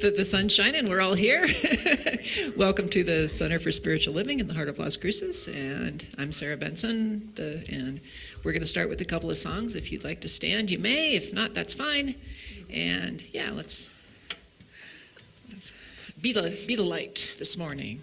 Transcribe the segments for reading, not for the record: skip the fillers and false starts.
that the sun's shining. We're all here. Welcome to the Center for Spiritual Living in the heart of Las Cruces, and I'm Sarah Benson, and we're going to start with a couple of songs. If you'd like to stand, you may. If not, that's fine. And yeah, let's be the light this morning.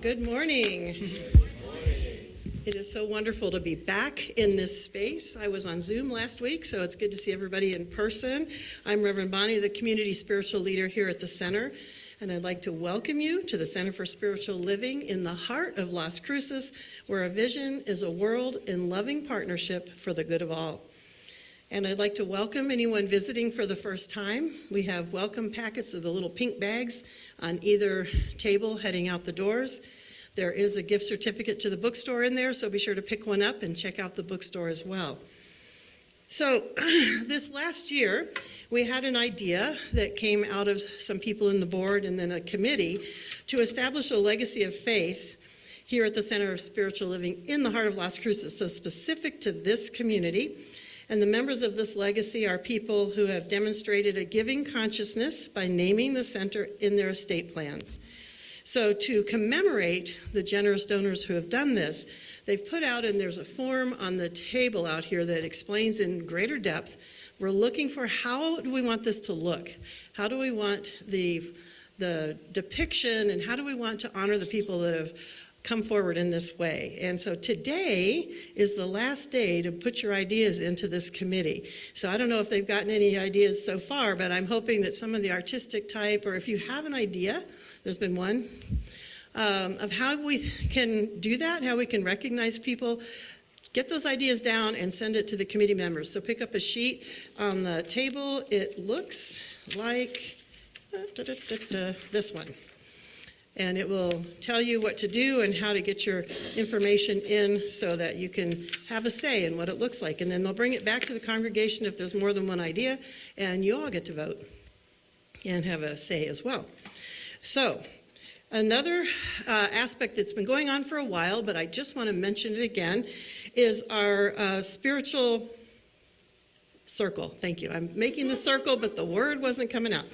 Good morning. It is so wonderful to be back in this space. I was on Zoom last week, so it's good to see everybody in person. I'm Reverend Bonnie, the community spiritual leader here at the Center, and I'd like to welcome you to the Center for Spiritual Living in the heart of Las Cruces, where a vision is a world in loving partnership for the good of all. And I'd like to welcome anyone visiting for the first time. We have welcome packets of the little pink bags on either table heading out the doors. There is a gift certificate to the bookstore in there, so be sure to pick one up and check out the bookstore as well. So this last year, we had an idea that came out of some people in the board and then a committee to establish a legacy of faith here at the Center of Spiritual Living in the heart of Las Cruces, so specific to this community. And the members of this legacy are people who have demonstrated a giving consciousness by naming the center in their estate plans. So to commemorate the generous donors who have done this, they've put out, and there's a form on the table out here that explains in greater depth, we're looking for how do we want this to look? How do we want the depiction, and how do we want to honor the people that have come forward in this way? And so today is the last day to put your ideas into this committee. So I don't know if they've gotten any ideas so far, but I'm hoping that some of the artistic type, or if you have an idea, there's been one, of how we can do that, how we can recognize people, get those ideas down and send it to the committee members. So pick up a sheet on the table. It looks like this one. And it will tell you what to do and how to get your information in so that you can have a say in what it looks like. And then they'll bring it back to the congregation if there's more than one idea, and you all get to vote and have a say as well. So another aspect that's been going on for a while, but I just want to mention it again, is our spiritual circle. Thank you. I'm making the circle, but the word wasn't coming out.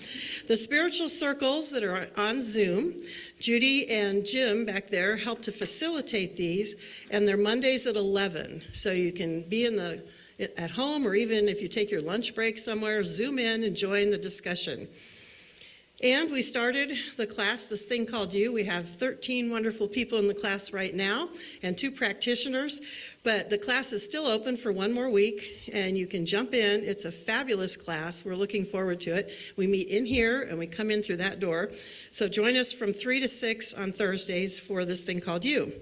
The spiritual circles that are on Zoom, Judy and Jim back there help to facilitate these, and they're Mondays at 11. So you can be at home, or even if you take your lunch break somewhere, Zoom in and join the discussion. And we started the class, this thing called You. We have 13 wonderful people in the class right now and 2 practitioners, but the class is still open for one more week, and you can jump in. It's a fabulous class. We're looking forward to it. We meet in here, and we come in through that door. So join us from 3 to 6 on Thursdays for this thing called You.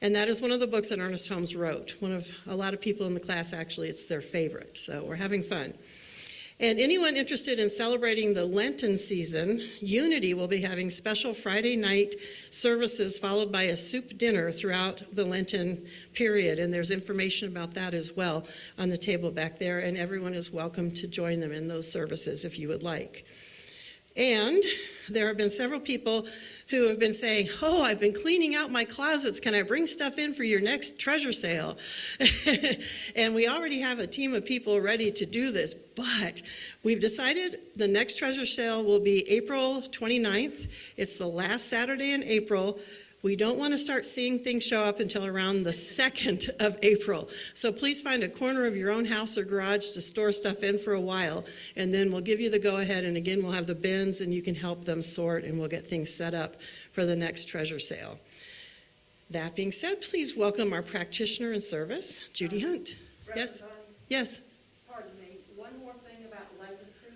And that is one of the books that Ernest Holmes wrote. A lot of people in the class, actually, it's their favorite. So we're having fun. And anyone interested in celebrating the Lenten season, Unity will be having special Friday night services followed by a soup dinner throughout the Lenten period. And there's information about that as well on the table back there. And everyone is welcome to join them in those services if you would like. And there have been several people who have been saying, oh, I've been cleaning out my closets. Can I bring stuff in for your next treasure sale? And we already have a team of people ready to do this, but we've decided the next treasure sale will be April 29th. It's the last Saturday in April. We don't want to start seeing things show up until around the 2nd of April. So please find a corner of your own house or garage to store stuff in for a while, and then we'll give you the go-ahead, and again, we'll have the bins, and you can help them sort, and we'll get things set up for the next treasure sale. That being said, please welcome our practitioner in service, Judy Hunt. Yes? Yes? Pardon me, one more thing about legacy.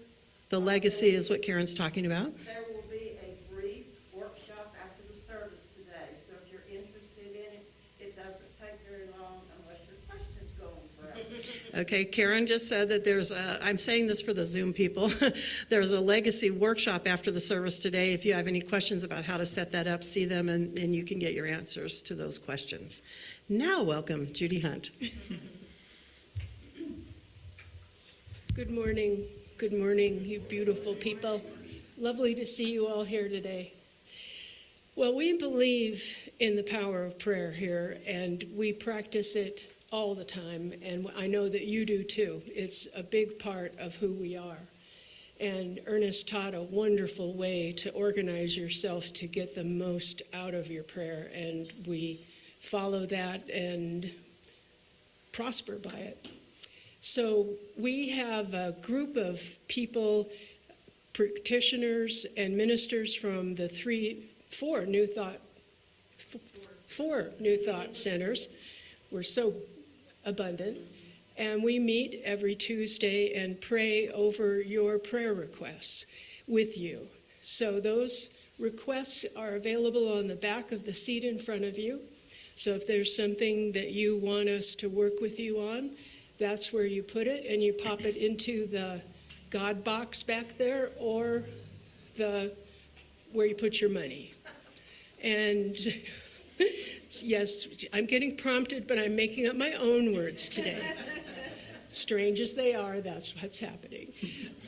The legacy is what Karen's talking about. There will be a brief workshop after the service today, so if you're interested in it, it doesn't take very long unless your questions go on forever. Okay, Karen just said that I'm saying this for the Zoom people, there's a legacy workshop after the service today. If you have any questions about how to set that up, see them, and you can get your answers to those questions. Now welcome Judy Hunt. Good morning, you beautiful people. Lovely to see you all here today. Well, we believe in the power of prayer here, and we practice it all the time, and I know that you do too. It's a big part of who we are. And Ernest taught a wonderful way to organize yourself to get the most out of your prayer, and we follow that and prosper by it. So we have a group of people, practitioners and ministers from the four New Thought centers. We're so abundant. And we meet every Tuesday and pray over your prayer requests with you. So those requests are available on the back of the seat in front of you. So if there's something that you want us to work with you on, that's where you put it, and you pop it into the God box back there, or where you put your money. And yes, I'm getting prompted, but I'm making up my own words today. Strange as they are, that's what's happening.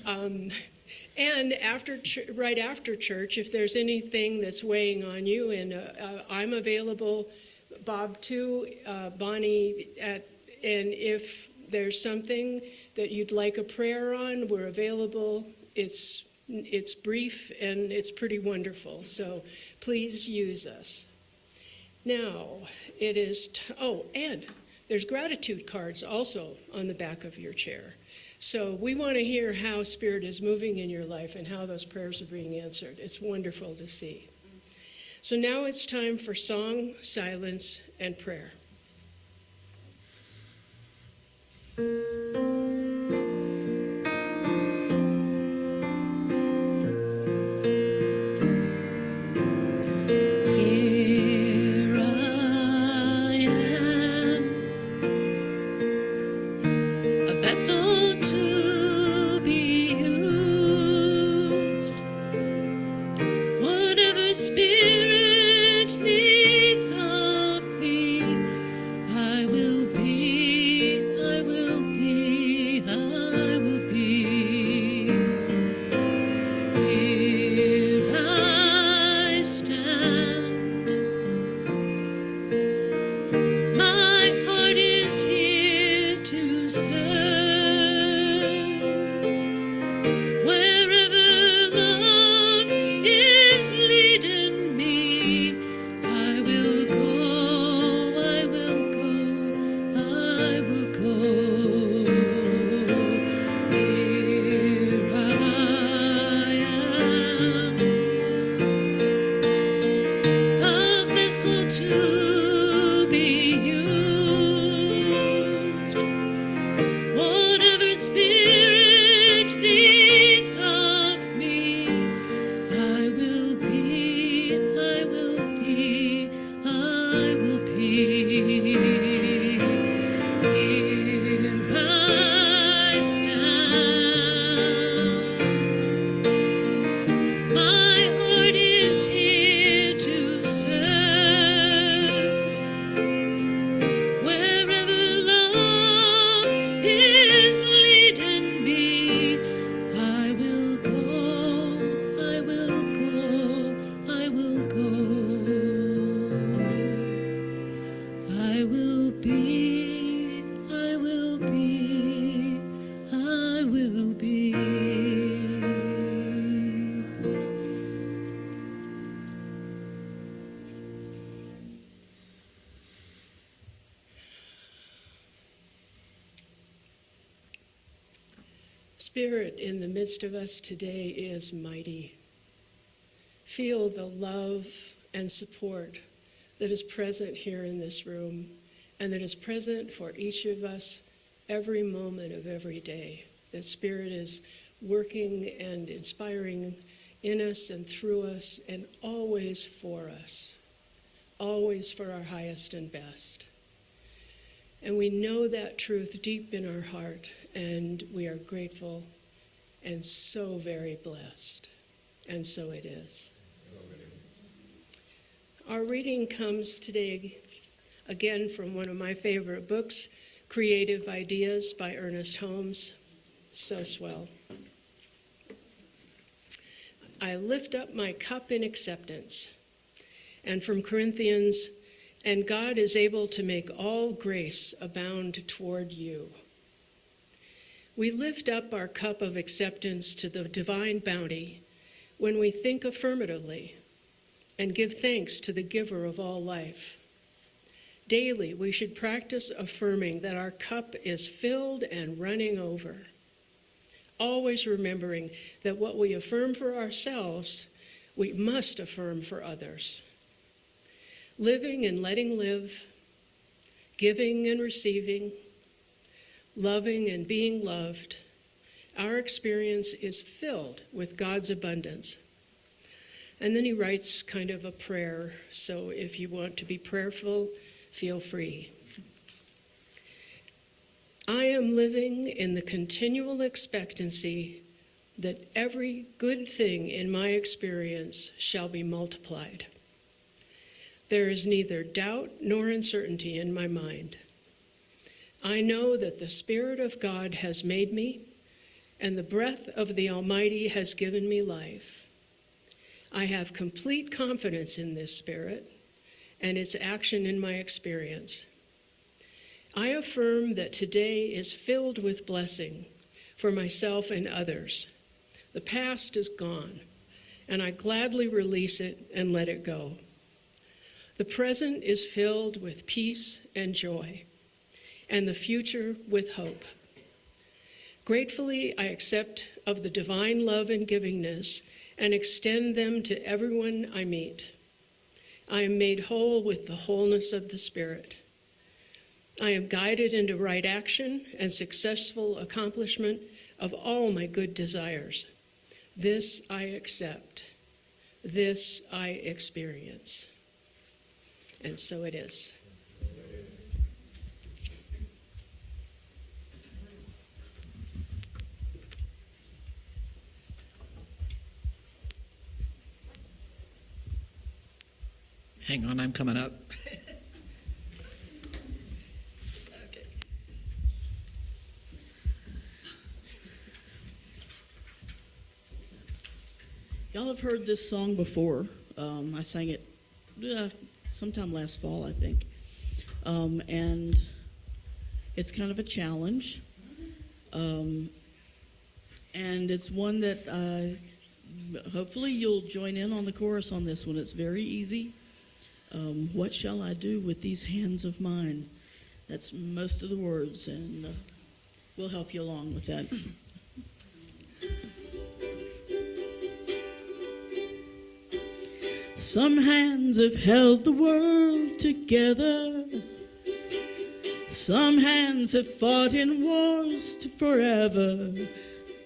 And right after church, if there's anything that's weighing on you, and I'm available, Bob too, Bonnie, and if there's something that you'd like a prayer on, we're available. It's brief and it's pretty wonderful, so please use us. Now, it is, and there's gratitude cards also on the back of your chair. So we want to hear how Spirit is moving in your life and how those prayers are being answered. It's wonderful to see. So now it's time for song, silence, and prayer. Spirit in the midst of us today is mighty. Feel the love and support that is present here in this room and that is present for each of us every moment of every day. That Spirit is working and inspiring in us and through us and always for us, always for our highest and best. And we know that truth deep in our heart, and we are grateful and so very blessed. And so it is. Our reading comes today again from one of my favorite books, Creative Ideas by Ernest Holmes. So swell. I lift up my cup in acceptance. And from Corinthians, and God is able to make all grace abound toward you. We lift up our cup of acceptance to the divine bounty when we think affirmatively and give thanks to the giver of all life. Daily, we should practice affirming that our cup is filled and running over, always remembering that what we affirm for ourselves, we must affirm for others. Living and letting live, giving and receiving, loving and being loved, our experience is filled with God's abundance. And then he writes kind of a prayer, so if you want to be prayerful, feel free. I am living in the continual expectancy that every good thing in my experience shall be multiplied. There is neither doubt nor uncertainty in my mind. I know that the Spirit of God has made me, and the breath of the Almighty has given me life. I have complete confidence in this Spirit and its action in my experience. I affirm that today is filled with blessing for myself and others. The past is gone, and I gladly release it and let it go. The present is filled with peace and joy, and the future with hope. Gratefully, I accept of the divine love and givingness and extend them to everyone I meet. I am made whole with the wholeness of the Spirit. I am guided into right action and successful accomplishment of all my good desires. This I accept. This I experience. And so it is. Hang on, I'm coming up. Okay. Y'all have heard this song before. I sang it sometime last fall, I think. And it's kind of a challenge. And it's one that hopefully you'll join in on the chorus on this one. It's very easy. What shall I do with these hands of mine? That's most of the words, and we'll help you along with that. Some hands have held the world together. Some hands have fought in wars forever.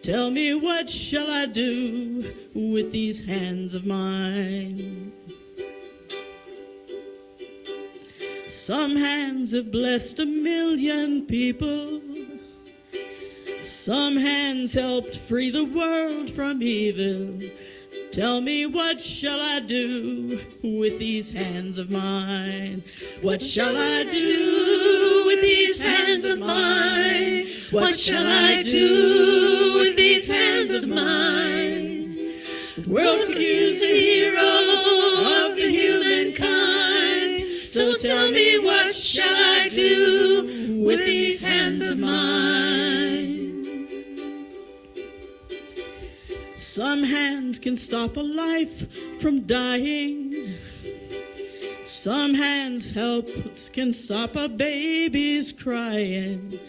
Tell me, what shall I do with these hands of mine? Some hands have blessed 1,000,000 people. Some hands helped free the world from evil. Tell me, what shall I do with these hands of mine? What shall I do with these hands of mine? What shall I do with these hands of mine? The world could use a hero of the humankind. So tell me, what shall I do with these hands of mine? Some hands can stop a life from dying. Some hands can stop a baby's crying.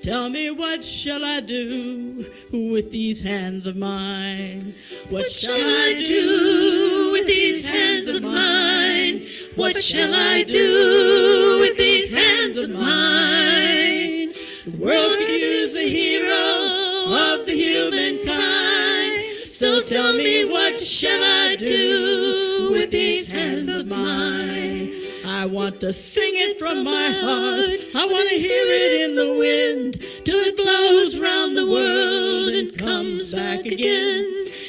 Tell me, what shall I do with these hands of mine? What shall I do with these hands of mine? What shall I do with these hands of mine? The world could use a hero of the humankind. So tell me, what shall I do with these hands of mine? I want to sing it from my heart. I want to hear it in the wind till it blows round the world and comes back again.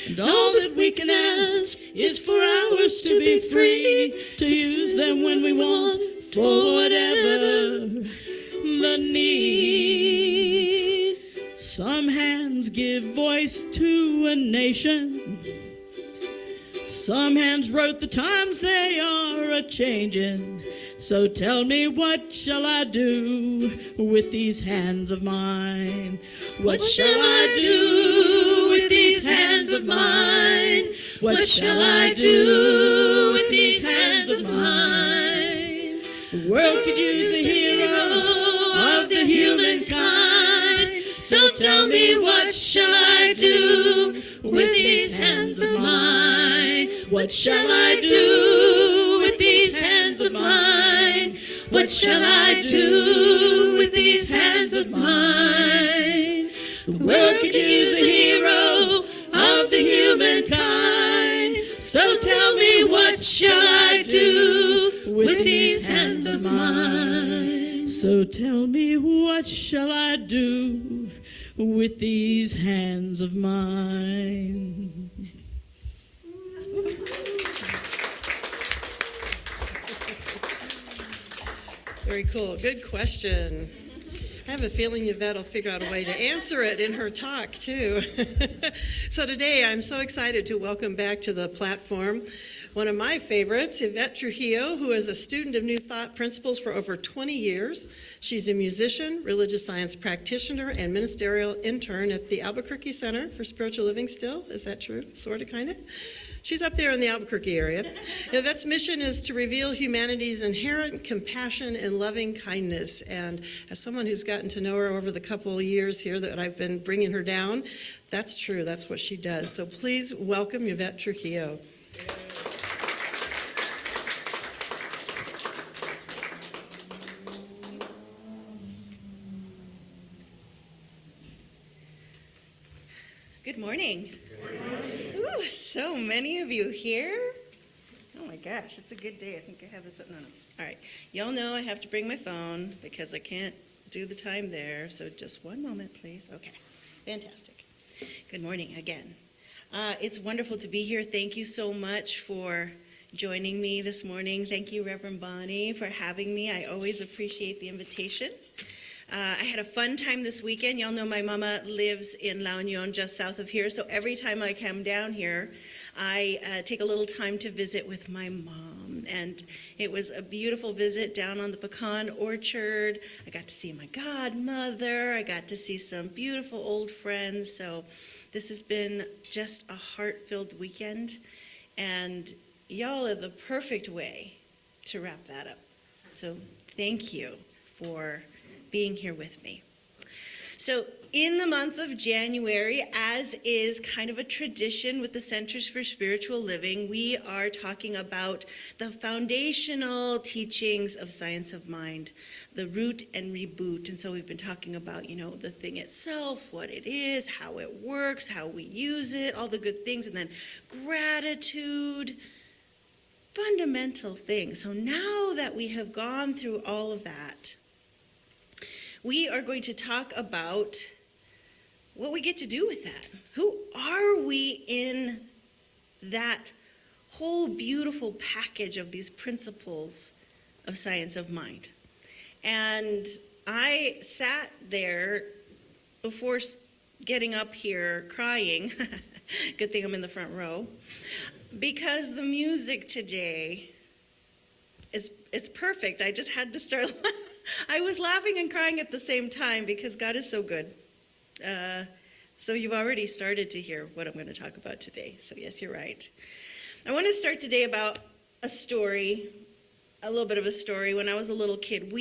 And all that we can ask is for ours to be free, to use them when we want, for whatever the need. Some hands give voice to a nation. Some hands wrote the times they are a-changin'. So tell me, what shall I do with these hands of mine? What shall I do with these hands of mine? What shall I do with these hands of mine? The world could use a hero of the humankind. So tell me, what shall I do with these hands of mine? What shall I do with these hands of mine? What shall I do with these hands of mine? The world could use a hero of the humankind. So tell me, what shall I do with these hands of mine? So tell me, what shall I do with these hands of mine? Very cool. Good question. I have a feeling Yvette will figure out a way to answer it in her talk, too. So today, I'm so excited to welcome back to the platform one of my favorites, Yvette Trujillo, who is a student of New Thought Principles for over 20 years. She's a musician, religious science practitioner, and ministerial intern at the Albuquerque Center for Spiritual Living still. Is that true? Sort of, kind of? She's up there in the Albuquerque area. Yvette's mission is to reveal humanity's inherent compassion and loving kindness. And as someone who's gotten to know her over the couple of years here that I've been bringing her down, that's true. That's what she does. So please welcome Yvette Trujillo. Good morning. Ooh, so many of you here. Oh my gosh, it's a good day. I think I have this up. No. All right. Y'all know I have to bring my phone because I can't do the time there. So just one moment, please. Okay. Fantastic. Good morning again. It's wonderful to be here. Thank you so much for joining me this morning. Thank you, Reverend Bonnie, for having me. I always appreciate the invitation. I had a fun time this weekend. Y'all know my mama lives in La Union, just south of here. So every time I come down here, I take a little time to visit with my mom. And it was a beautiful visit down on the pecan orchard. I got to see my godmother. I got to see some beautiful old friends. So this has been just a heart-filled weekend. And y'all are the perfect way to wrap that up. So thank you for being here with me. So in the month of January, as is kind of a tradition with the Centers for Spiritual Living, we are talking about the foundational teachings of science of mind, the root and reboot. And so we've been talking about, the thing itself, what it is, how it works, how we use it, all the good things, and then gratitude, fundamental things. So now that we have gone through all of that, we are going to talk about what we get to do with that. Who are we in that whole beautiful package of these principles of science of mind? And I sat there before getting up here crying. Good thing I'm in the front row. Because the music today is perfect. I just had to start laughing. I was laughing and crying at the same time because God is so good. So you've already started to hear what I'm going to talk about today. So yes, you're right. I want to start today about a story, a little bit of a story. When I was a little kid,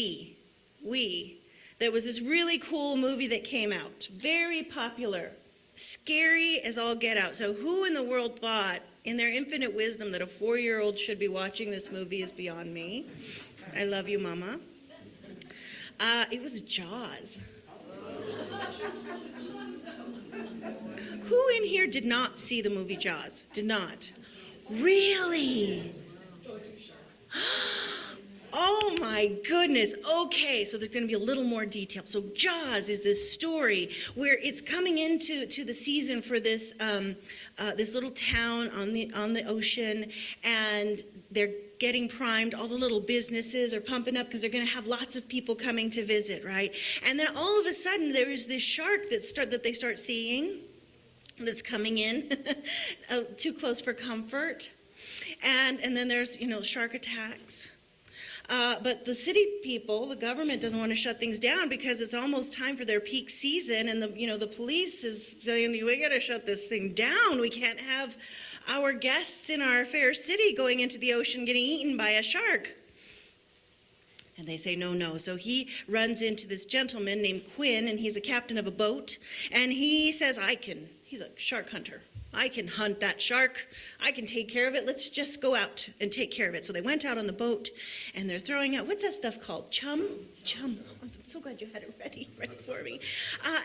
there was this really cool movie that came out, very popular, scary as all get out. So who in the world thought, in their infinite wisdom, that a 4-year-old should be watching this movie is beyond me. I love you, Mama. It was Jaws. Who in here did not see the movie Jaws? Did not? Really? Oh my goodness. Okay, so there's going to be a little more detail. So Jaws is this story where it's coming into the season for this this little town on the ocean, and they're getting primed. All the little businesses are pumping up because they're going to have lots of people coming to visit, right? And then all of a sudden there is this shark that they start seeing that's coming in too close for comfort, and then there's shark attacks. But the city people, the government doesn't want to shut things down because it's almost time for their peak season, and the police is saying, we got to shut this thing down. We can't have our guests in our fair city going into the ocean getting eaten by a shark. And they say, no. So he runs into this gentleman named Quinn, and he's a captain of a boat, and he says, he's a shark hunter. I can hunt that shark. I can take care of it. Let's just go out and take care of it. So they went out on the boat, and they're throwing out, what's that stuff called? Chum? I'm so glad you had it ready right for me.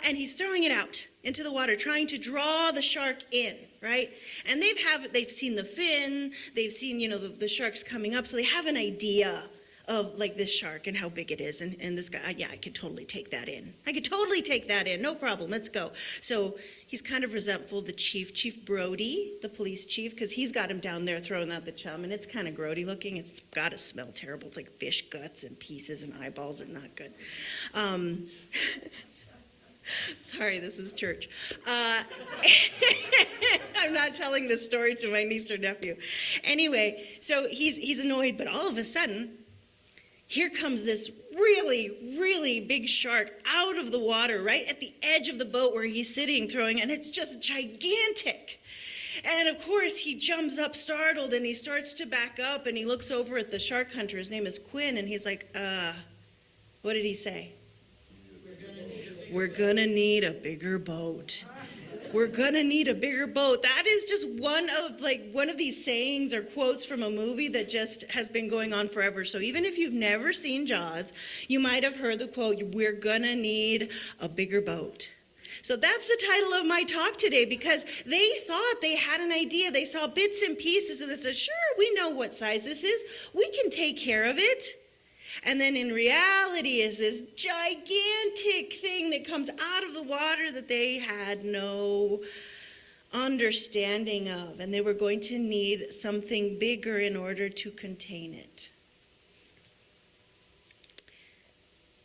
And he's throwing it out into the water, trying to draw the shark in, right? And they've seen the fin. They've seen, the sharks coming up, so they have an idea of like this shark and how big it is. And this guy, yeah, I can totally take that in. I could totally take that in. No problem. Let's go. So he's kind of resentful of the chief, Chief Brody, the police chief, because he's got him down there throwing out the chum, and it's kind of grody looking. It's got to smell terrible. It's like fish guts and pieces and eyeballs and not good. Sorry, this is church. I'm not telling this story to my niece or nephew. Anyway, so he's annoyed, but all of a sudden, here comes this really, really big shark out of the water, right at the edge of the boat where he's sitting throwing, and it's just gigantic. And of course, he jumps up startled, and he starts to back up, and he looks over at the shark hunter. His name is Quinn, and he's like, what did he say? We're gonna need a bigger boat. We're gonna need a bigger boat. That is just one of these sayings or quotes from a movie that just has been going on forever. So even if you've never seen Jaws, you might have heard the quote, we're gonna need a bigger boat. So that's the title of my talk today, because they thought they had an idea. They saw bits and pieces and they said, sure, we know what size this is. We can take care of it. And then in reality is this gigantic thing that comes out of the water that they had no understanding of. And they were going to need something bigger in order to contain it.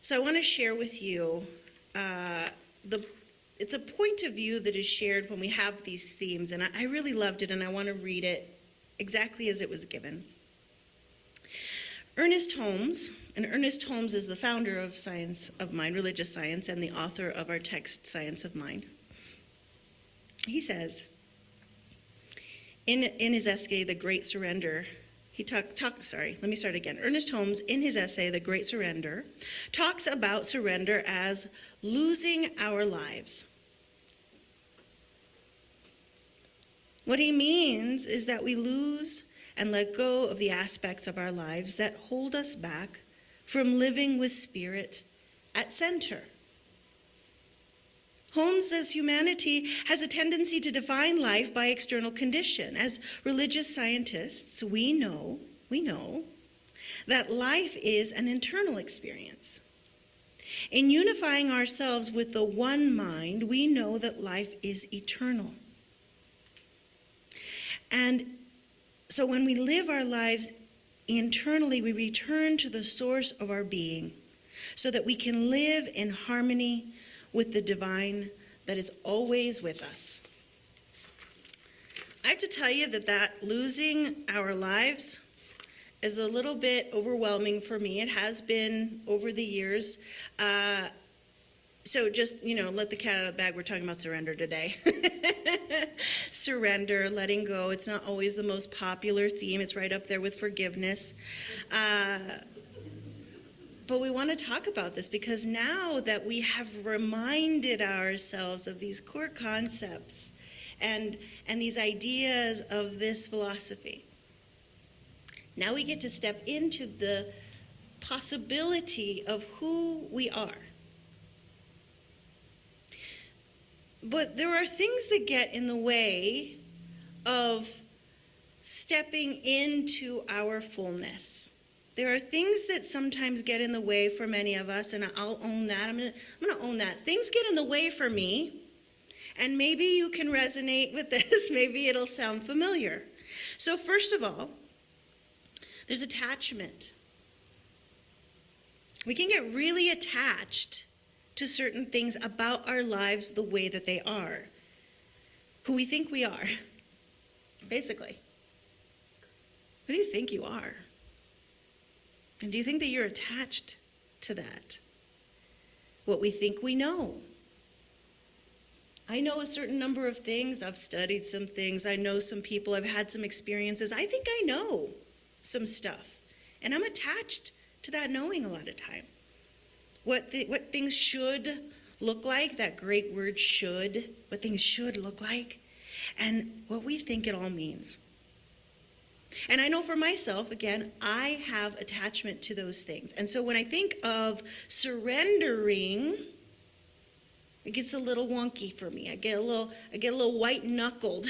So I want to share with you, it's a point of view that is shared when we have these themes. And I really loved it, and I want to read it exactly as it was given. Ernest Holmes is the founder of Science of Mind, religious science, and the author of our text, Science of Mind. He says, in his essay, The Great Surrender, Ernest Holmes, in his essay, The Great Surrender, talks about surrender as losing our lives. What he means is that we lose and let go of the aspects of our lives that hold us back from living with Spirit at center. Holmes says humanity has a tendency to define life by external condition. As religious scientists, we know that life is an internal experience. In unifying ourselves with the one mind, we know that life is eternal. And so when we live our lives internally, we return to the source of our being so that we can live in harmony with the divine that is always with us. I have to tell you that losing our lives is a little bit overwhelming for me. It has been over the years. So just, let the cat out of the bag. We're talking about surrender today. Surrender, letting go. It's not always the most popular theme. It's right up there with forgiveness. But we want to talk about this because now that we have reminded ourselves of these core concepts and these ideas of this philosophy, now we get to step into the possibility of who we are. But there are things that get in the way of stepping into our fullness. There are things that sometimes get in the way for many of us, and I'll own that. I'm going to own that. Things get in the way for me, and maybe you can resonate with this. Maybe it'll sound familiar. So first of all, there's attachment. We can get really attached to certain things about our lives the way that they are, who we think we are, basically. Who do you think you are? And do you think that you're attached to that? What we think we know. I know a certain number of things. I've studied some things. I know some people. I've had some experiences. I think I know some stuff. And I'm attached to that knowing a lot of time. What things should look like, that great word should, what things should look like, and what we think it all means. And I know for myself, again, I have attachment to those things. And so when I think of surrendering, it gets a little wonky for me. I get a little white-knuckled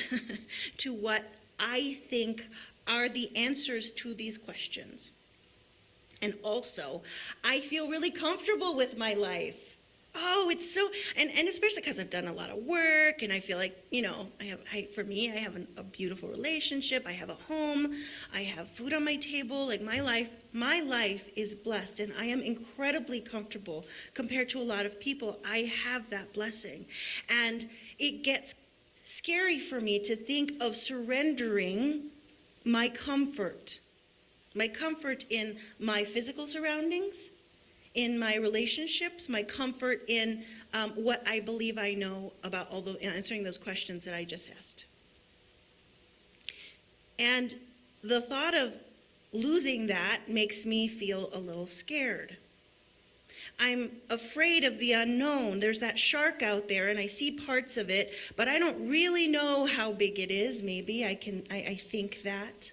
to what I think are the answers to these questions. And also, I feel really comfortable with my life. Oh, it's so, and especially because I've done a lot of work, and I feel like, for me, I have a beautiful relationship, I have a home, I have food on my table, like my life is blessed, and I am incredibly comfortable compared to a lot of people. I have that blessing, and it gets scary for me to think of surrendering my comfort in my physical surroundings, in my relationships, my comfort in what I believe I know about answering those questions that I just asked. And the thought of losing that makes me feel a little scared. I'm afraid of the unknown. There's that shark out there, and I see parts of it, but I don't really know how big it is. Maybe I think that.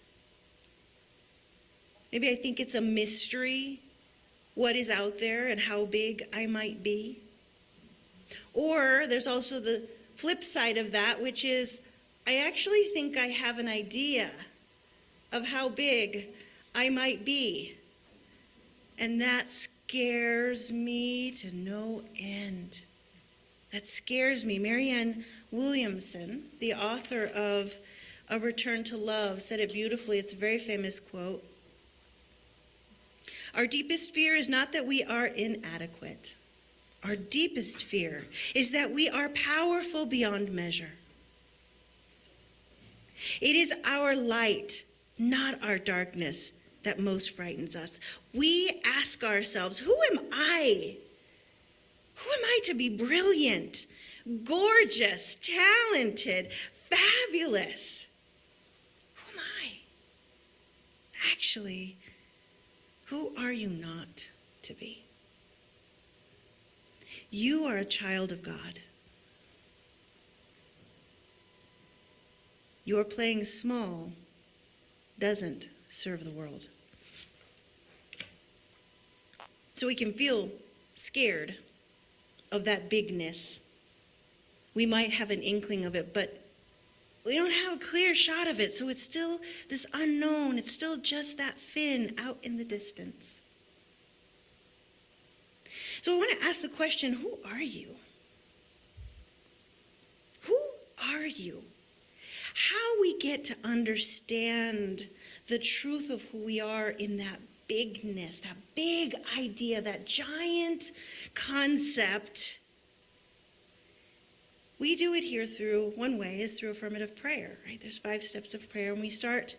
Maybe I think it's a mystery, what is out there and how big I might be. Or there's also the flip side of that, which is I actually think I have an idea of how big I might be. And that scares me to no end. That scares me. Marianne Williamson, the author of A Return to Love, said it beautifully. It's a very famous quote. Our deepest fear is not that we are inadequate. Our deepest fear is that we are powerful beyond measure. It is our light, not our darkness, that most frightens us. We ask ourselves, who am I? Who am I to be brilliant, gorgeous, talented, fabulous? Who am I? Actually, who are you not to be? You are a child of God. Your playing small doesn't serve the world. So we can feel scared of that bigness. We might have an inkling of it, but we don't have a clear shot of it, so it's still this unknown. It's still just that fin out in the distance. So I want to ask the question, who are you? Who are you? How we get to understand the truth of who we are in that bigness, that big idea, that giant concept. We do it here through, one way is through affirmative prayer, right? There's 5 steps of prayer, and we start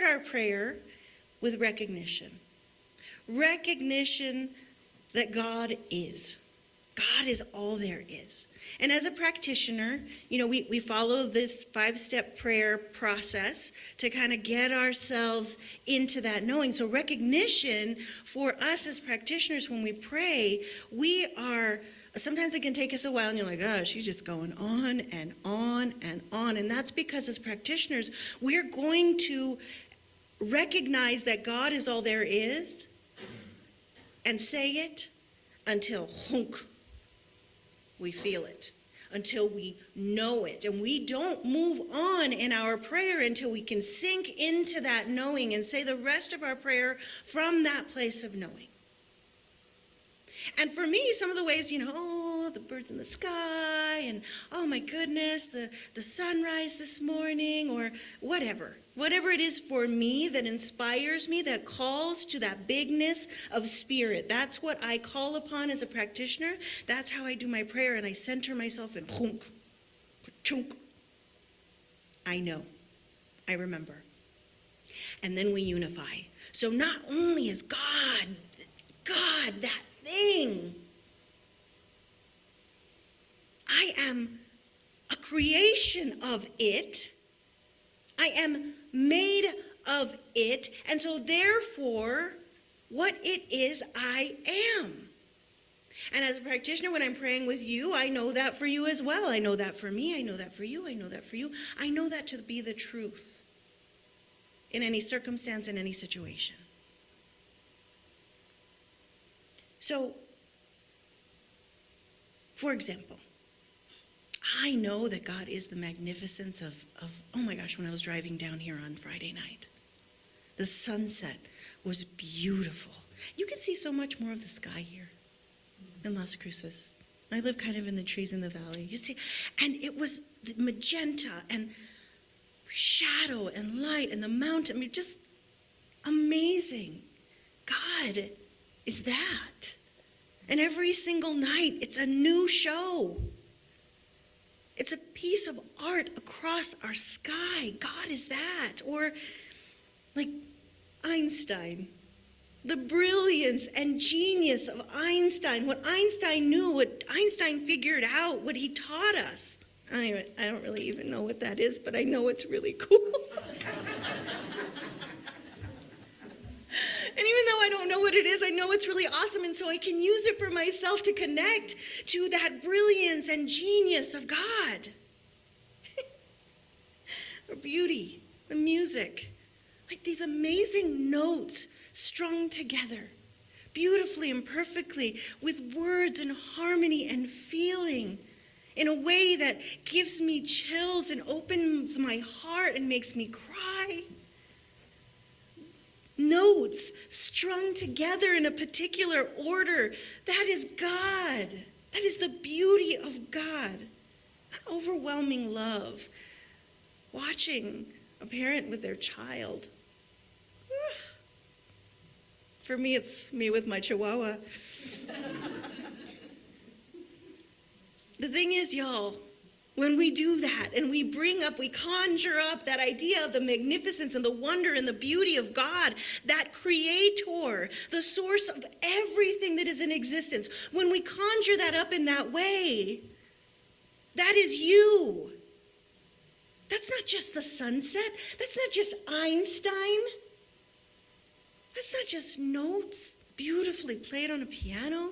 our prayer with recognition. Recognition that God is. God is all there is. And as a practitioner, we follow this 5-step prayer process to kind of get ourselves into that knowing. So recognition for us as practitioners, when we pray, sometimes it can take us a while and you're like, oh, she's just going on and on and on. And that's because as practitioners, we're going to recognize that God is all there is and say it until we feel it, until we know it. And we don't move on in our prayer until we can sink into that knowing and say the rest of our prayer from that place of knowing. And for me, some of the ways, the birds in the sky, and oh my goodness, the sunrise this morning, or whatever it is for me that inspires me, that calls to that bigness of spirit. That's what I call upon as a practitioner. That's how I do my prayer, and I center myself and chunk. I know. I remember. And then we unify. So not only is God, that thing, I am a creation of it. I am made of it. And so therefore, what it is, I am. And as a practitioner, when I'm praying with you, I know that for you as well. I know that for me. I know that for you. I know that for you. I know that to be the truth in any circumstance, in any situation. So, for example, I know that God is the magnificence of, oh my gosh, when I was driving down here on Friday night, the sunset was beautiful. You can see so much more of the sky here in Las Cruces. I live kind of in the trees in the valley. You see, and it was magenta and shadow and light and the mountain. I mean, just amazing. God is that. And every single night, it's a new show. It's a piece of art across our sky. God is that. Or like Einstein. The brilliance and genius of Einstein. What Einstein knew, what Einstein figured out, what he taught us. I don't really even know what that is, but I know it's really cool. And even though I don't know what it is, I know it's really awesome, and so I can use it for myself to connect to that brilliance and genius of God. Or beauty, the music, like these amazing notes strung together, beautifully and perfectly, with words and harmony and feeling, in a way that gives me chills and opens my heart and makes me cry. Notes strung together in a particular order. That is God. That is the beauty of God. An overwhelming love. Watching a parent with their child. For me, it's me with my chihuahua. The thing is, y'all, when we do that and we conjure up that idea of the magnificence and the wonder and the beauty of God, that creator, the source of everything that is in existence, when we conjure that up in that way, that is you. That's not just the sunset. That's not just Einstein. That's not just notes beautifully played on a piano.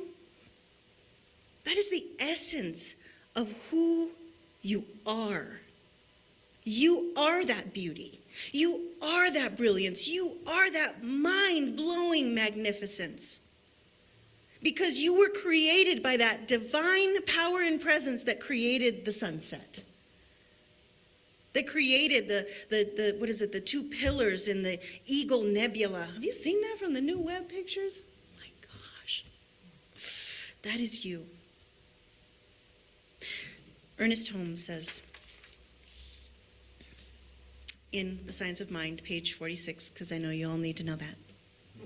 That is the essence of who you are. You are that beauty. You are that brilliance. You are that mind-blowing magnificence. Because you were created by that divine power and presence that created the sunset. That created the two pillars in the Eagle Nebula. Have you seen that from the new web pictures? Oh my gosh. That is you. Ernest Holmes says in The Science of Mind, page 46, because I know you all need to know that,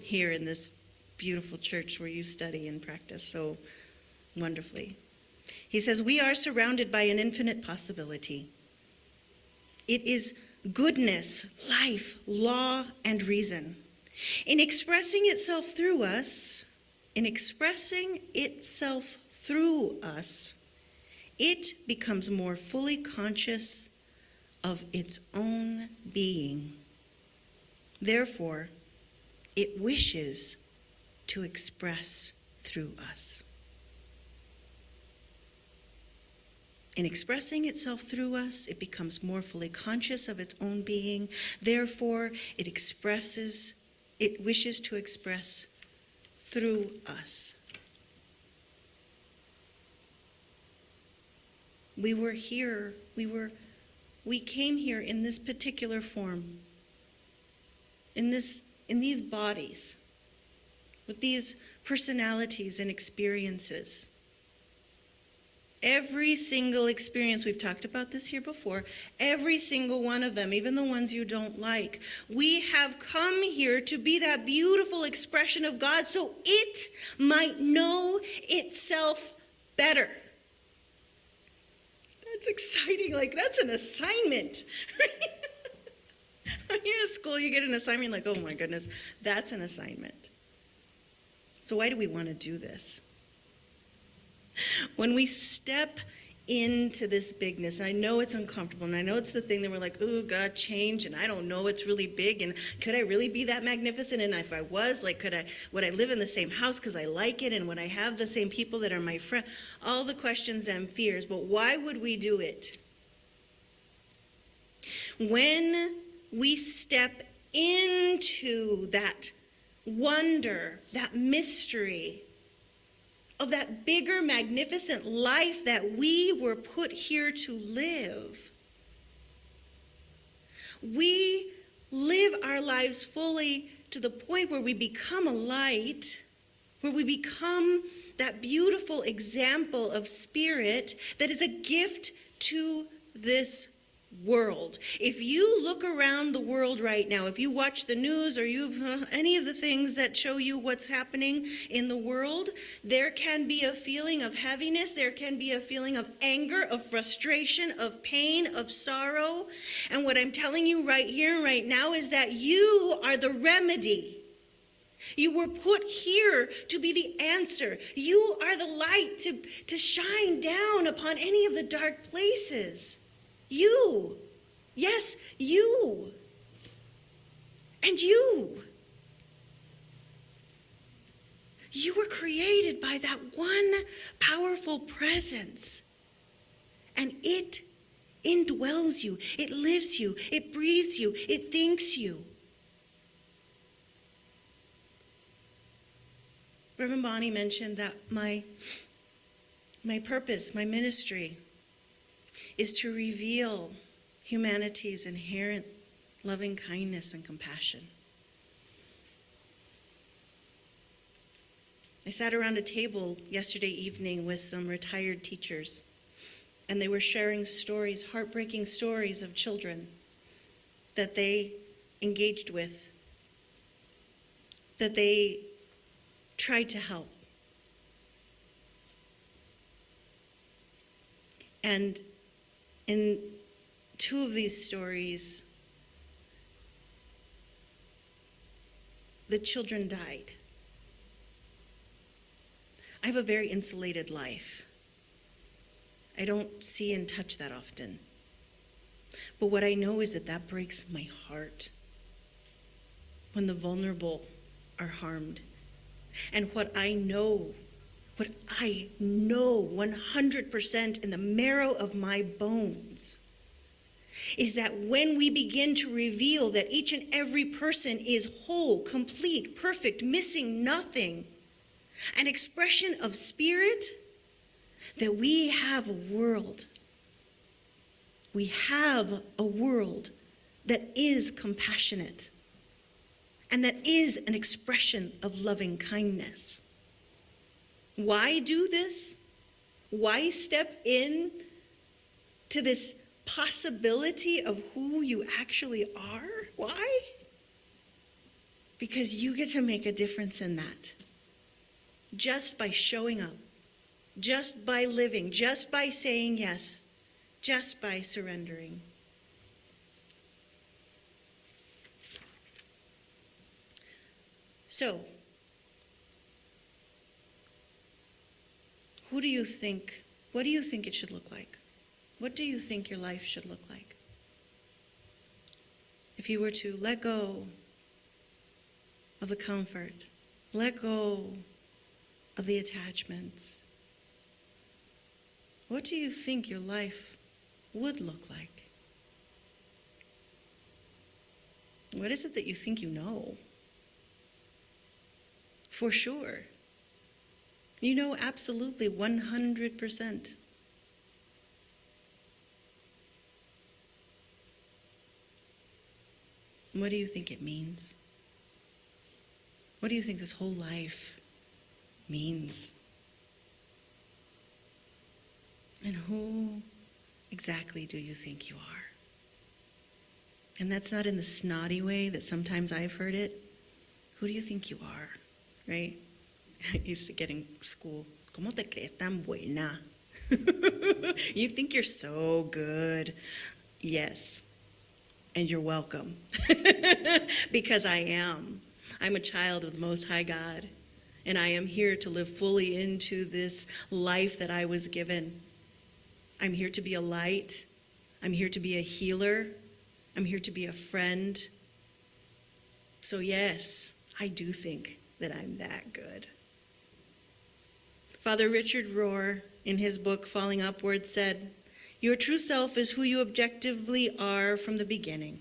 here in this beautiful church where you study and practice so wonderfully. He says, we are surrounded by an infinite possibility. It is goodness, life, law, and reason. In expressing itself through us, it becomes more fully conscious of its own being. Therefore, it wishes to express through us. In expressing itself through us, it becomes more fully conscious of its own being. Therefore, it wishes to express through us. We came here in this particular form, in these bodies, with these personalities and experiences. Every single experience, we've talked about this here before, every single one of them, even the ones you don't like, we have come here to be that beautiful expression of God so it might know itself better. That's exciting. Like, that's an assignment. When you're in school, you get an assignment, like, oh my goodness, that's an assignment. So why do we want to do this? When we step into this bigness, and I know it's uncomfortable, and I know it's the thing that we're like, oh, God, change, and I don't know, it's really big, and could I really be that magnificent? And if I was, like, would I live in the same house because I like it, and would I have the same people that are my friends? All the questions and fears, but why would we do it? When we step into that wonder, that mystery, of that bigger, magnificent life that we were put here to live. We live our lives fully to the point where we become a light, where we become that beautiful example of spirit that is a gift to this world. If you look around the world right now, if you watch the news or any of the things that show you what's happening in the world, there can be a feeling of heaviness, there can be a feeling of anger, of frustration, of pain, of sorrow. And what I'm telling you right here, right now, is that you are the remedy. You were put here to be the answer. You are the light to shine down upon any of the dark places. You. Yes, you. And you. You were created by that one powerful presence. And it indwells you. It lives you. It breathes you. It thinks you. Reverend Bonnie mentioned that my purpose, my ministry, is to reveal humanity's inherent loving kindness and compassion. I sat around a table yesterday evening with some retired teachers, and they were sharing stories, heartbreaking stories of children that they engaged with, that they tried to help. And in two of these stories, the children died. I have a very insulated life. I don't see and touch that often. But what I know is that breaks my heart when the vulnerable are harmed. And what I know 100% in the marrow of my bones is that when we begin to reveal that each and every person is whole, complete, perfect, missing nothing, an expression of spirit, that we have a world. We have a world that is compassionate and that is an expression of loving kindness. Why do this? Why step in to this possibility of who you actually are? Why? Because you get to make a difference in that. Just by showing up, just by living, just by saying yes, just by surrendering. So, what do you think it should look like? What do you think your life should look like? If you were to let go of the comfort, let go of the attachments, what do you think your life would look like? What is it that you think you know? For sure. You know absolutely 100%. What do you think it means? What do you think this whole life means? And who exactly do you think you are? And that's not in the snotty way that sometimes I've heard it. Who do you think you are? Right? I used to get in school. ¿Cómo te crees tan buena? You think you're so good. Yes. And you're welcome. Because I am. I'm a child of the Most High God. And I am here to live fully into this life that I was given. I'm here to be a light. I'm here to be a healer. I'm here to be a friend. So yes, I do think that I'm that good. Father Richard Rohr, in his book, Falling Upward, said, "Your true self is who you objectively are from the beginning.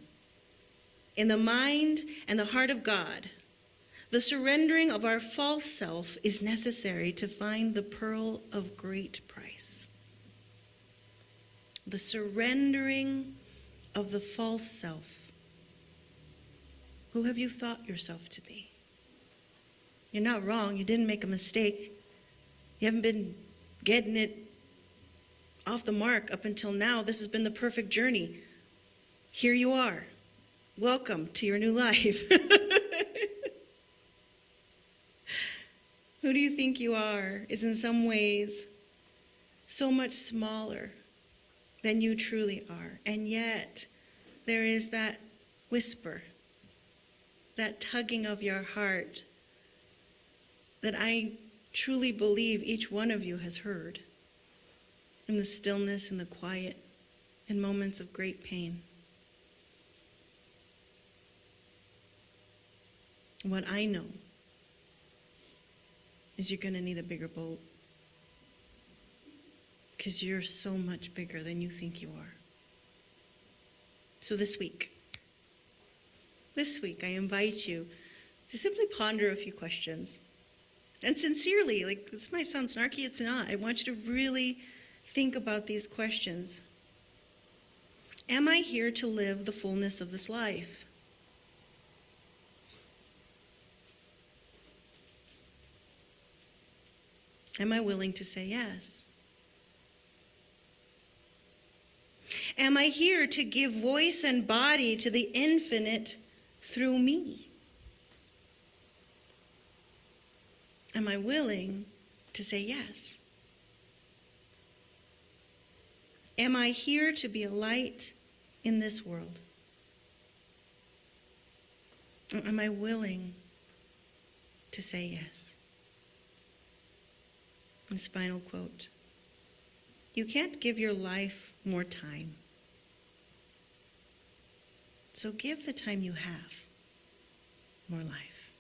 In the mind and the heart of God, the surrendering of our false self is necessary to find the pearl of great price." The surrendering of the false self Who have you thought yourself to be? You're not wrong. You didn't make a mistake. You haven't been getting it off the mark up until now. This has been the perfect journey. Here you are. Welcome to your new life. Who do you think you are is in some ways so much smaller than you truly are. And yet, there is that whisper, that tugging of your heart that I truly believe each one of you has heard in the stillness, in the quiet, in moments of great pain. What I know is you're going to need a bigger boat, because you're so much bigger than you think you are. So this week, I invite you to simply ponder a few questions. And sincerely, like, this might sound snarky, it's not. I want you to really think about these questions. Am I here to live the fullness of this life? Am I willing to say yes? Am I here to give voice and body to the infinite through me? Am I willing to say yes? Am I here to be a light in this world? Or am I willing to say yes? This final quote: you can't give your life more time. So give the time you have more life.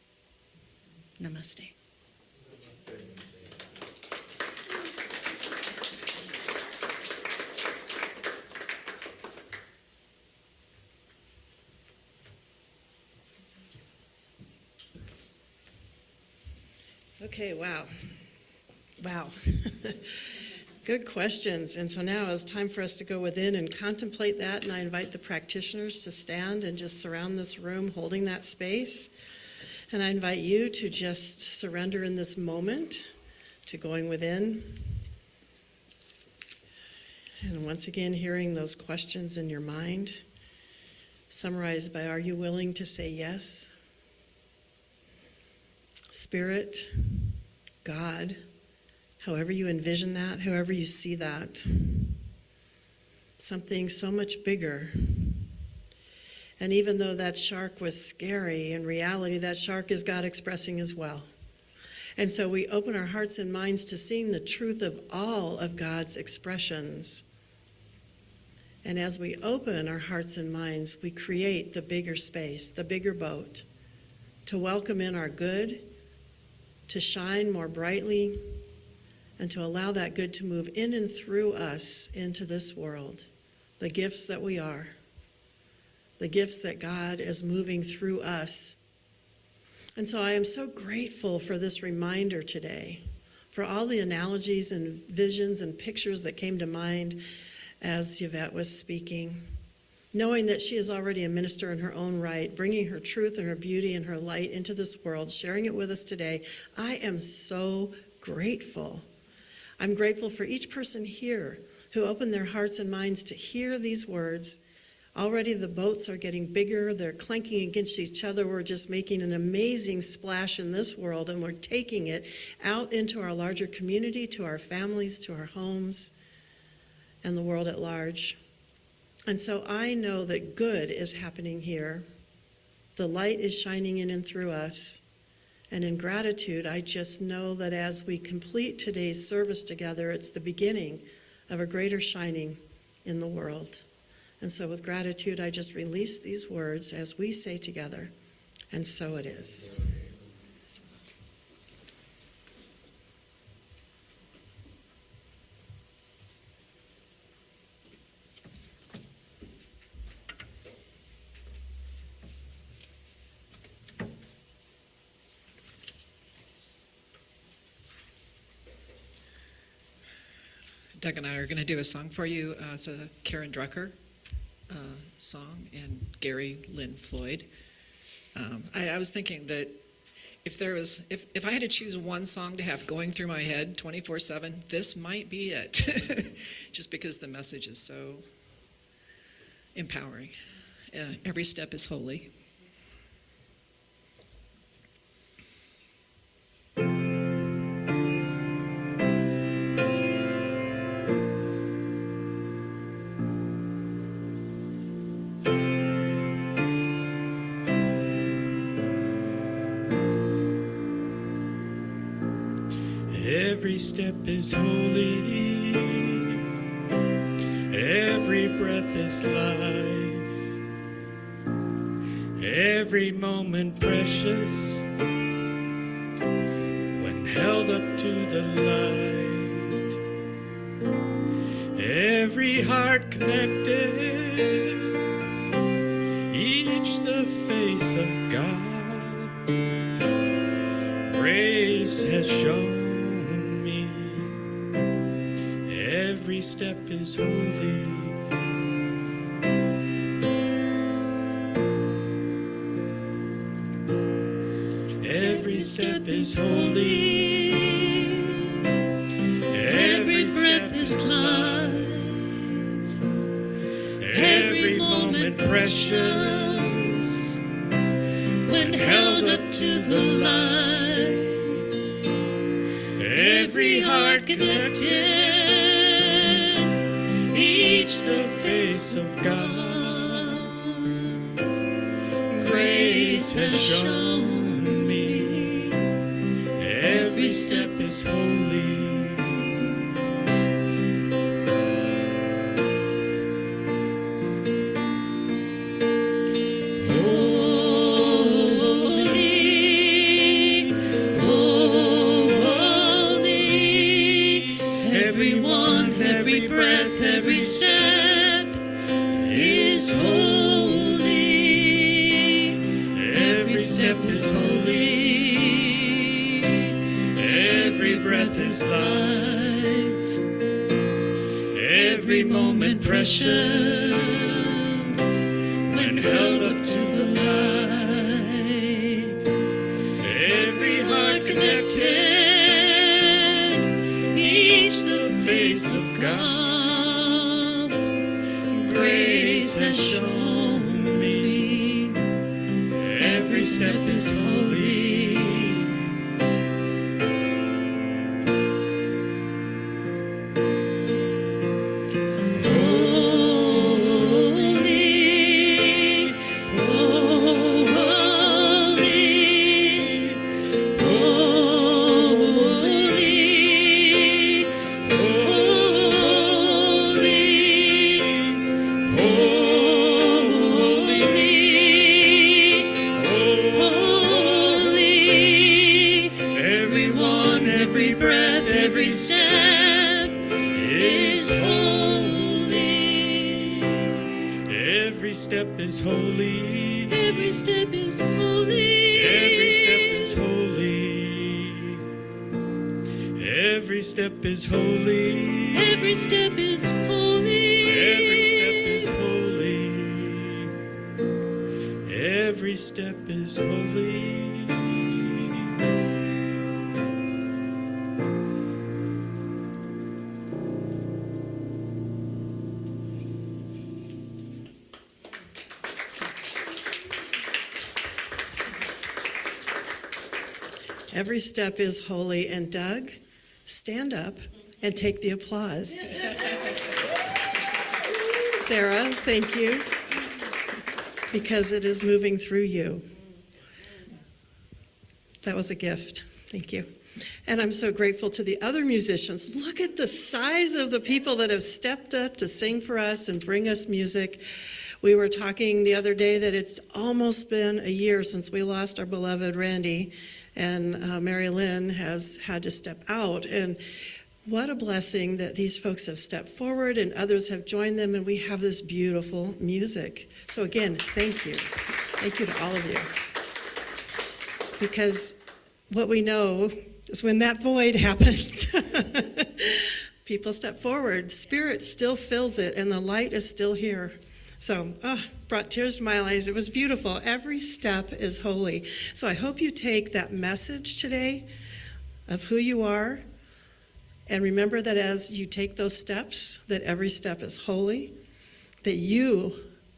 Namaste. Okay, wow. Good questions. And so now it's time for us to go within and contemplate that. And I invite the practitioners to stand and just surround this room holding that space. And I invite you to just surrender in this moment to going within. And once again, hearing those questions in your mind, summarized by, are you willing to say yes? Spirit, God, however you envision that, however you see that, something so much bigger. And even though that shark was scary, in reality, that shark is God expressing as well. And so we open our hearts and minds to seeing the truth of all of God's expressions. And as we open our hearts and minds, we create the bigger space, the bigger boat, to welcome in our good, to shine more brightly, and to allow that good to move in and through us into this world, the gifts that we are, the gifts that God is moving through us. And so I am so grateful for this reminder today, for all the analogies and visions and pictures that came to mind as Yvette was speaking, knowing that she is already a minister in her own right, bringing her truth and her beauty and her light into this world, sharing it with us today. I am so grateful. I'm grateful for each person here who opened their hearts and minds to hear these words. Already the boats are getting bigger. They're clanking against each other. We're just making an amazing splash in this world, and we're taking it out into our larger community, to our families, to our homes, and the world at large. And so I know that good is happening here. The light is shining in and through us. And in gratitude, I just know that as we complete today's service together, it's the beginning of a greater shining in the world. And so with gratitude, I just release these words as we say together, and so it is. Doug and I are going to do a song for you. It's a Karen Drucker song and Gary Lynn Floyd. I was thinking that if I had to choose one song to have going through my head 24/7, this might be it. Just because the message is so empowering. Every step is holy. Every step is holy, every breath is life, every moment precious when held up to the light, every heart connected, each the face of God, grace has shown. Every step is holy. Every step is holy. Every breath is life. Every moment precious when held up to the light. Every heart connected, each the face of God. Grace has shown me. Every step is holy. Every breath, every step is holy. Every step is holy. Every breath is life. Every moment precious when held up to the light. Every heart connected, each the face of God. Grace has shown me. Every step is holy. Every step is holy. Every step is holy. Every step is holy. Every step is holy. Every step is holy. Every step is holy. Every step is holy. Every step is holy. Every step is holy. And Doug, stand up and take the applause. Sarah, thank you, because it is moving through you. That was a gift. Thank you. And I'm so grateful to the other musicians. Look at the size of the people that have stepped up to sing for us and bring us music. We were talking the other day that it's almost been a year since we lost our beloved Randy, and Mary Lynn has had to step out. And what a blessing that these folks have stepped forward and others have joined them, and we have this beautiful music. So again, thank you. Thank you to all of you. Because what we know is when that void happens, people step forward. Spirit still fills it, and the light is still here. So, brought tears to my eyes. It was beautiful. Every step is holy. So I hope you take that message today of who you are, and remember that as you take those steps, that every step is holy, that you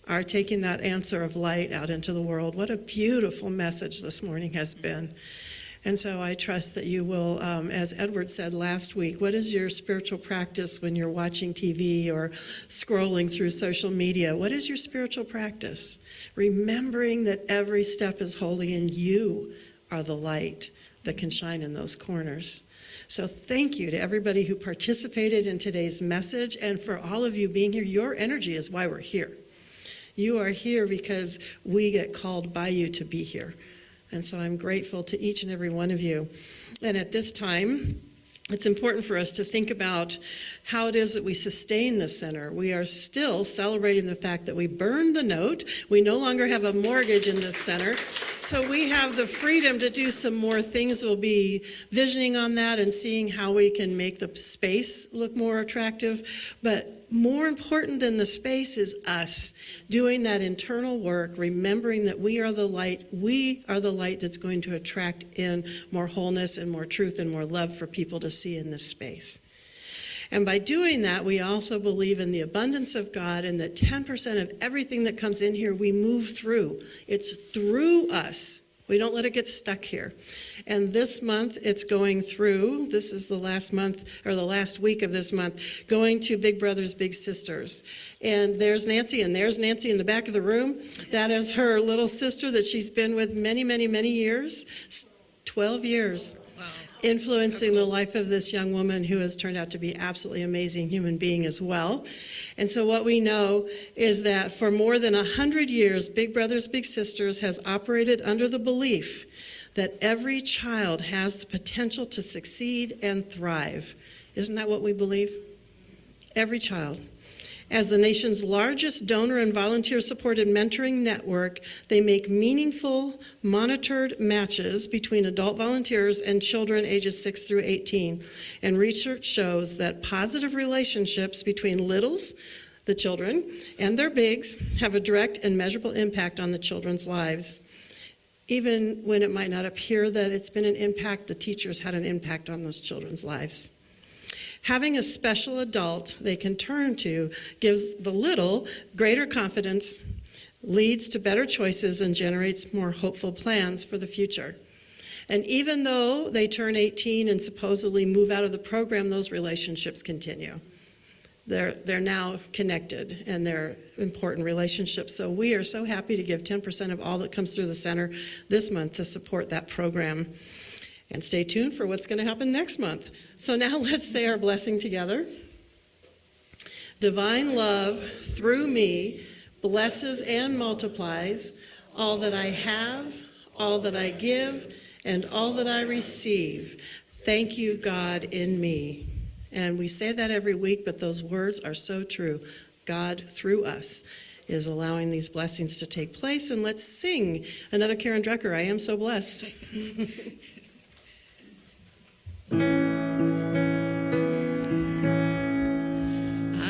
are taking that answer of light out into the world. What a beautiful message this morning has been. And so I trust that you will, as Edward said last week, what is your spiritual practice when you're watching TV or scrolling through social media? What is your spiritual practice? Remembering that every step is holy and you are the light that can shine in those corners. So thank you to everybody who participated in today's message, and for all of you being here. Your energy is why we're here. You are here because we get called by you to be here. And so I'm grateful to each and every one of you. And at this time, it's important for us to think about how it is that we sustain the center. We are still celebrating the fact that we burned the note. We no longer have a mortgage in this center. So we have the freedom to do some more things. We'll be visioning on that and seeing how we can make the space look more attractive. But more important than the space is us doing that internal work, remembering that we are the light. We are the light that's going to attract in more wholeness and more truth and more love for people to see in this space. And by doing that, we also believe in the abundance of God, and that 10% of everything that comes in here, we move through. It's through us. We don't let it get stuck here. And this month, it's going through, this is the last month, or the last week of this month, going to Big Brothers, Big Sisters. And there's Nancy in the back of the room. That is her little sister that she's been with many, many, many years, 12 years. Wow. Influencing the life of this young woman who has turned out to be absolutely amazing human being as well. And so what we know is that for more than 100 years, Big Brothers Big Sisters has operated under the belief that every child has the potential to succeed and thrive. Isn't that what we believe? Every child. As the nation's largest donor and volunteer-supported mentoring network, they make meaningful, monitored matches between adult volunteers and children ages 6 through 18. And research shows that positive relationships between littles, the children, and their bigs have a direct and measurable impact on the children's lives. Even when it might not appear that it's been an impact, the teachers had an impact on those children's lives. Having a special adult they can turn to gives the little greater confidence, leads to better choices, and generates more hopeful plans for the future. And even though they turn 18 and supposedly move out of the program, those relationships continue. They're now connected, and they're important relationships. So we are so happy to give 10% of all that comes through the center this month to support that program. And stay tuned for what's going to happen next month. So now let's say our blessing together. Divine love through me blesses and multiplies all that I have, all that I give, and all that I receive. Thank you, God, in me. And we say that every week, but those words are so true. God through us is allowing these blessings to take place. And let's sing another Karen Drucker, I Am So Blessed. I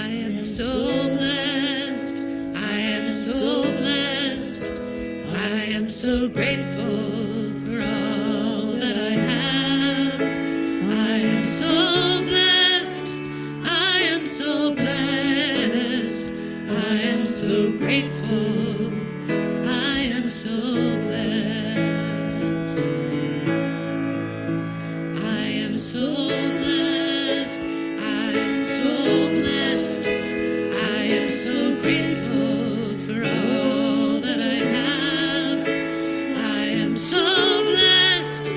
am so blessed, I am so blessed, I am so grateful for all that I have. I am so blessed, I am so blessed, I am so grateful, I am so blessed. So blessed, I am so blessed, I am so grateful for all that I have. I am so blessed,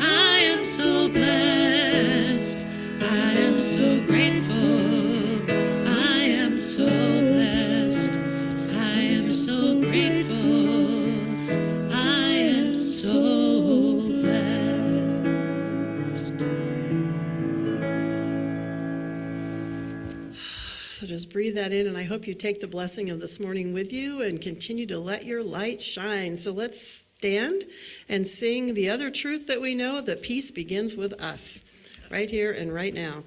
I am so blessed, I am so grateful, I am so blessed, I am so grateful, I am so blessed. So just breathe that in, and I hope you take the blessing of this morning with you and continue to let your light shine. So let's stand and sing the other truth that we know, that peace begins with us, right here and right now.